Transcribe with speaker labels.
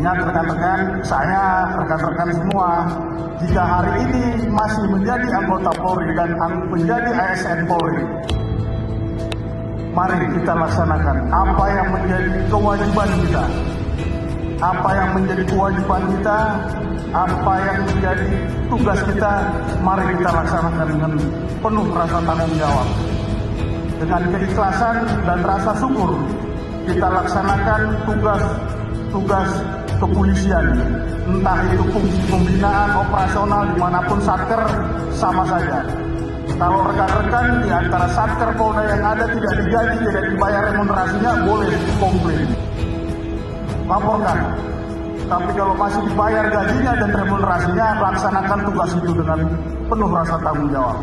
Speaker 1: Ingat rekan-rekan, saya, rekan-rekan semua, jika hari ini masih menjadi anggota Polri dan menjadi ASN Polri, mari kita laksanakan apa yang menjadi kewajiban kita. Apa yang menjadi kewajiban kita, apa yang menjadi tugas kita, mari kita laksanakan dengan penuh rasa tanggung jawab. Dengan keikhlasan dan rasa syukur, kita laksanakan tugas kepolisian. Entah itu fungsi pembinaan, operasional, dimanapun satker, sama saja. Kalau rekan-rekan di antara satker Polda yang ada tidak digaji, tidak dibayar remunerasinya, boleh komplain. Laporkan. Tapi kalau masih dibayar gajinya dan remunerasinya, laksanakan tugas itu dengan penuh rasa tanggung jawab.